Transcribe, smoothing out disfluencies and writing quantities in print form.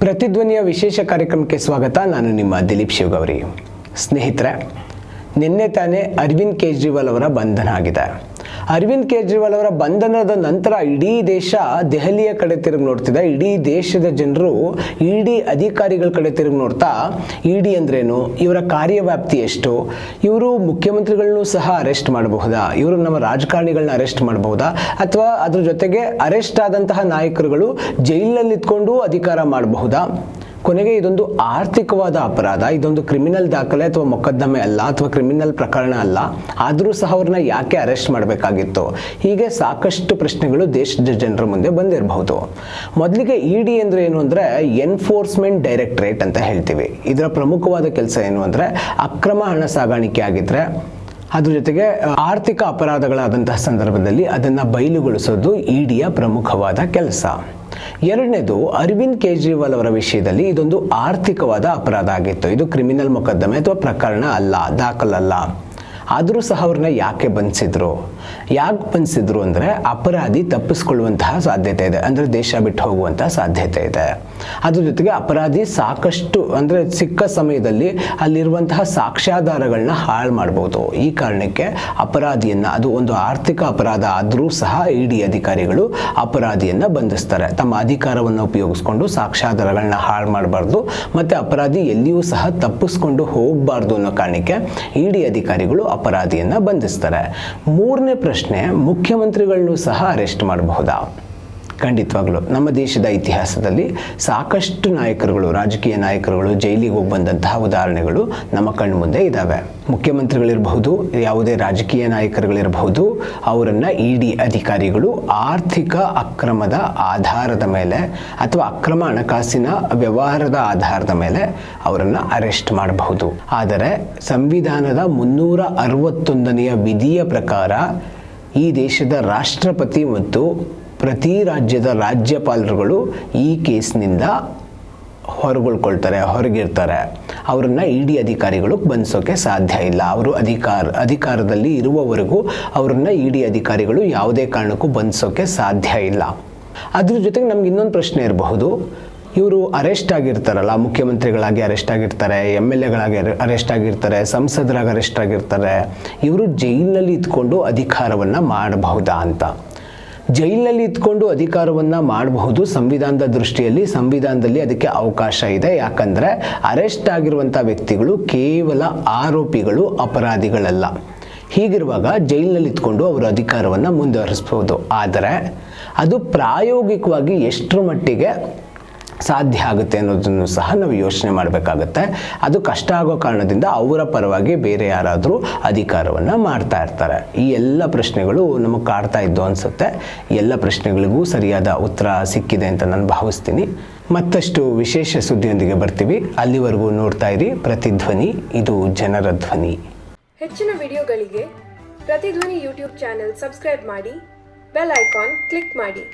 ಪ್ರತಿಧ್ವನಿಯ ವಿಶೇಷ ಕಾರ್ಯಕ್ರಮಕ್ಕೆ ಸ್ವಾಗತ. ನಾನು ನಿಮ್ಮ ದಿಲೀಪ್ ಶಿವಗೌರಿ. ಸ್ನೇಹಿತರೆ, ನಿನ್ನೆ ತಾನೇ ಅರವಿಂದ್ ಕೇಜ್ರಿವಾಲ್ ಅವರ ಬಂಧನ ಆಗಿದೆ. ಅರವಿಂದ್ ಕೇಜ್ರಿವಾಲ್ ಅವರ ಬಂಧನದ ನಂತರ ಇಡೀ ದೇಶ ದೆಹಲಿಯ ಕಡೆ ತಿರುಗಿ ನೋಡ್ತಿದೆ. ಇಡೀ ದೇಶದ ಜನರು ಇಡಿ ಅಧಿಕಾರಿಗಳ ಕಡೆ ತಿರುಗಿ ನೋಡ್ತಾ, ಇಡಿ ಅಂದ್ರೇನು, ಇವರ ಕಾರ್ಯವ್ಯಾಪ್ತಿ ಎಷ್ಟು, ಇವರು ಮುಖ್ಯಮಂತ್ರಿಗಳನ್ನೂ ಸಹ ಅರೆಸ್ಟ್ ಮಾಡಬಹುದಾ, ಇವರು ನಮ್ಮ ರಾಜಕಾರಣಿಗಳನ್ನ ಅರೆಸ್ಟ್ ಮಾಡಬಹುದಾ, ಅಥವಾ ಅದ್ರ ಜೊತೆಗೆ ಅರೆಸ್ಟ್ ಆದಂತಹ ನಾಯಕರುಗಳು ಜೈಲಿನಲ್ಲಿ ಇದ್ಕೊಂಡು ಅಧಿಕಾರ ಮಾಡಬಹುದಾ, ಕೊನೆಗೆ ಇದೊಂದು ಆರ್ಥಿಕವಾದ ಅಪರಾಧ, ಇದೊಂದು ಕ್ರಿಮಿನಲ್ ದಾಖಲೆ ಅಥವಾ ಮೊಕದ್ದಮೆ ಅಲ್ಲ, ಅಥವಾ ಕ್ರಿಮಿನಲ್ ಪ್ರಕರಣ ಅಲ್ಲ, ಆದರೂ ಸಹ ಅವ್ರನ್ನ ಯಾಕೆ ಅರೆಸ್ಟ್ ಮಾಡಬೇಕಾಗಿತ್ತು, ಹೀಗೆ ಸಾಕಷ್ಟು ಪ್ರಶ್ನೆಗಳು ದೇಶದ ಜನರ ಮುಂದೆ ಬಂದಿರಬಹುದು. ಮೊದಲಿಗೆ ಇಡಿ ಅಂದ್ರೆ ಏನು ಅಂದರೆ ಎನ್ಫೋರ್ಸ್ಮೆಂಟ್ ಡೈರೆಕ್ಟರೇಟ್ ಅಂತ ಹೇಳ್ತೀವಿ. ಇದರ ಪ್ರಮುಖವಾದ ಕೆಲಸ ಏನು ಅಂದರೆ ಅಕ್ರಮ ಹಣ ಸಾಗಾಣಿಕೆ ಆಗಿದ್ರೆ ಅದ್ರ ಜೊತೆಗೆ ಆರ್ಥಿಕ ಅಪರಾಧಗಳಾದಂತಹ ಸಂದರ್ಭದಲ್ಲಿ ಅದನ್ನು ಬಯಲುಗೊಳಿಸೋದು ಇಡಿಯ ಪ್ರಮುಖವಾದ ಕೆಲಸ. ಎರಡನೇದು, ಅರವಿಂದ್ ಕೇಜ್ರಿವಾಲ್ ಅವರ ವಿಷಯದಲ್ಲಿ ಇದೊಂದು ಆರ್ಥಿಕವಾದ ಅಪರಾಧ ಆಗಿತ್ತು. ಇದು ಕ್ರಿಮಿನಲ್ ಮೊಕದ್ದಮೆ ಅಥವಾ ಪ್ರಕರಣ ಅಲ್ಲ, ದಾಖಲಲ್ಲ. ಆದರೂ ಸಹ ಅವ್ರನ್ನ ಯಾಕೆ ಬಂಧಿಸಿದ್ರು ಅಂದರೆ ಅಪರಾಧಿ ತಪ್ಪಿಸ್ಕೊಳ್ಳುವಂತಹ ಸಾಧ್ಯತೆ ಇದೆ, ಅಂದರೆ ದೇಶ ಬಿಟ್ಟು ಹೋಗುವಂತಹ ಸಾಧ್ಯತೆ ಇದೆ. ಅದ್ರ ಜೊತೆಗೆ ಅಪರಾಧಿ ಸಾಕಷ್ಟು ಅಂದರೆ ಸಿಕ್ಕ ಸಮಯದಲ್ಲಿ ಅಲ್ಲಿರುವಂತಹ ಸಾಕ್ಷ್ಯಾಧಾರಗಳನ್ನ ಹಾಳು ಮಾಡ್ಬೋದು. ಈ ಕಾರಣಕ್ಕೆ ಅಪರಾಧಿಯನ್ನು, ಅದು ಒಂದು ಆರ್ಥಿಕ ಅಪರಾಧ ಆದರೂ ಸಹ ಇಡಿ ಅಧಿಕಾರಿಗಳು ಅಪರಾಧಿಯನ್ನು ಬಂಧಿಸ್ತಾರೆ. ತಮ್ಮ ಅಧಿಕಾರವನ್ನು ಉಪಯೋಗಿಸ್ಕೊಂಡು ಸಾಕ್ಷ್ಯಾಧಾರಗಳನ್ನ ಹಾಳು ಮಾಡಬಾರ್ದು ಮತ್ತು ಅಪರಾಧಿ ಎಲ್ಲಿಯೂ ಸಹ ತಪ್ಪಿಸ್ಕೊಂಡು ಹೋಗಬಾರ್ದು ಅನ್ನೋ ಕಾರಣಕ್ಕೆ ಇಡಿ ಅಧಿಕಾರಿಗಳು ಅಪರಾಧಿಯನ್ನು ಬಂಧಿಸ್ತಾರೆ. ಮೂರನೇ ಪ್ರಶ್ನೆ, ಮುಖ್ಯಮಂತ್ರಿಗಳನ್ನು ಸಹ ಅರೆಸ್ಟ್ ಮಾಡಬಹುದಾ? ಖಂಡಿತವಾಗ್ಲೂ ನಮ್ಮ ದೇಶದ ಇತಿಹಾಸದಲ್ಲಿ ಸಾಕಷ್ಟು ನಾಯಕರುಗಳು, ರಾಜಕೀಯ ನಾಯಕರುಗಳು ಜೈಲಿಗೆ ಹೋಗಿ ಬಂದಂತಹ ಉದಾಹರಣೆಗಳು ನಮ್ಮ ಕಣ್ಣು ಮುಂದೆ ಇದ್ದಾವೆ. ಮುಖ್ಯಮಂತ್ರಿಗಳಿರಬಹುದು, ಯಾವುದೇ ರಾಜಕೀಯ ನಾಯಕರುಗಳಿರಬಹುದು, ಅವರನ್ನು ಇಡಿ ಅಧಿಕಾರಿಗಳು ಆರ್ಥಿಕ ಅಕ್ರಮದ ಆಧಾರದ ಮೇಲೆ ಅಥವಾ ಅಕ್ರಮ ಹಣಕಾಸಿನ ವ್ಯವಹಾರದ ಆಧಾರದ ಮೇಲೆ ಅವರನ್ನು ಅರೆಸ್ಟ್ ಮಾಡಬಹುದು. ಆದರೆ ಸಂವಿಧಾನದ 361ನೇ ವಿಧಿಯ ಪ್ರಕಾರ ಈ ದೇಶದ ರಾಷ್ಟ್ರಪತಿ ಮತ್ತು ಪ್ರತಿ ರಾಜ್ಯದ ರಾಜ್ಯಪಾಲರುಗಳು ಈ ಕೇಸ್ನಿಂದ ಹೊರಗಿರ್ತಾರೆ. ಅವರನ್ನು ಇಡಿ ಅಧಿಕಾರಿಗಳು ಬಂಧಿಸೋಕೆ ಸಾಧ್ಯ ಇಲ್ಲ. ಅವರು ಅಧಿಕಾರದಲ್ಲಿ ಇರುವವರೆಗೂ ಅವರನ್ನು ಇಡಿ ಅಧಿಕಾರಿಗಳು ಯಾವುದೇ ಕಾರಣಕ್ಕೂ ಬಂಧಿಸೋಕೆ ಸಾಧ್ಯ ಇಲ್ಲ. ಅದ್ರ ಜೊತೆಗೆ ನಮ್ಗೆ ಇನ್ನೊಂದು ಪ್ರಶ್ನೆ ಇರಬಹುದು, ಇವರು ಅರೆಸ್ಟ್ ಆಗಿರ್ತಾರಲ್ಲ, ಮುಖ್ಯಮಂತ್ರಿಗಳಾಗಿ ಅರೆಸ್ಟ್ ಆಗಿರ್ತಾರೆ, MLAಗಳಾಗಿ ಅರೆಸ್ಟ್ ಆಗಿರ್ತಾರೆ, ಸಂಸದರಾಗಿ ಅರೆಸ್ಟ್ ಆಗಿರ್ತಾರೆ, ಇವರು ಜೈಲಿನಲ್ಲಿ ಇದ್ಕೊಂಡು ಅಧಿಕಾರವನ್ನು ಮಾಡಬಹುದಾ ಅಂತ. ಜೈಲಿನಲ್ಲಿ ಇದ್ಕೊಂಡು ಅಧಿಕಾರವನ್ನು ಮಾಡಬಹುದು ಸಂವಿಧಾನದ ದೃಷ್ಟಿಯಲ್ಲಿ. ಸಂವಿಧಾನದಲ್ಲಿ ಅದಕ್ಕೆ ಅವಕಾಶ ಇದೆ. ಯಾಕಂದರೆ ಅರೆಸ್ಟ್ ಆಗಿರುವಂಥ ವ್ಯಕ್ತಿಗಳು ಕೇವಲ ಆರೋಪಿಗಳು, ಅಪರಾಧಿಗಳಲ್ಲ. ಹೀಗಿರುವಾಗ ಜೈಲಿನಲ್ಲಿ ಇದ್ಕೊಂಡು ಅವರು ಅಧಿಕಾರವನ್ನು ಮುಂದುವರಿಸ್ಬೋದು. ಆದರೆ ಅದು ಪ್ರಾಯೋಗಿಕವಾಗಿ ಎಷ್ಟರ ಮಟ್ಟಿಗೆ ಸಾಧ್ಯ ಆಗುತ್ತೆ ಅನ್ನೋದನ್ನು ಸಹ ನಾವು ಯೋಚನೆ ಮಾಡಬೇಕಾಗತ್ತೆ. ಅದು ಕಷ್ಟ ಆಗೋ ಕಾರಣದಿಂದ ಅವರ ಪರವಾಗಿ ಬೇರೆ ಯಾರಾದರೂ ಅಧಿಕಾರವನ್ನು ಮಾಡ್ತಾ ಇರ್ತಾರೆ. ಈ ಎಲ್ಲ ಪ್ರಶ್ನೆಗಳು ನಮಗೆ ಕಾಡ್ತಾ ಇದ್ದು ಅನಿಸುತ್ತೆ. ಎಲ್ಲ ಪ್ರಶ್ನೆಗಳಿಗೂ ಸರಿಯಾದ ಉತ್ತರ ಸಿಕ್ಕಿದೆ ಅಂತ ನಾನು ಭಾವಿಸ್ತೀನಿ. ಮತ್ತಷ್ಟು ವಿಶೇಷ ಸುದ್ದಿಯೊಂದಿಗೆ ಬರ್ತೀವಿ. ಅಲ್ಲಿವರೆಗೂ ನೋಡ್ತಾ ಇರಿ ಪ್ರತಿಧ್ವನಿ, ಇದು ಜನರ ಧ್ವನಿ. ಹೆಚ್ಚಿನ ವಿಡಿಯೋಗಳಿಗೆ ಪ್ರತಿಧ್ವನಿ ಯೂಟ್ಯೂಬ್ ಚಾನೆಲ್ ಸಬ್ಸ್ಕ್ರೈಬ್ ಮಾಡಿ, ಬೆಲ್ ಐಕಾನ್ ಕ್ಲಿಕ್ ಮಾಡಿ.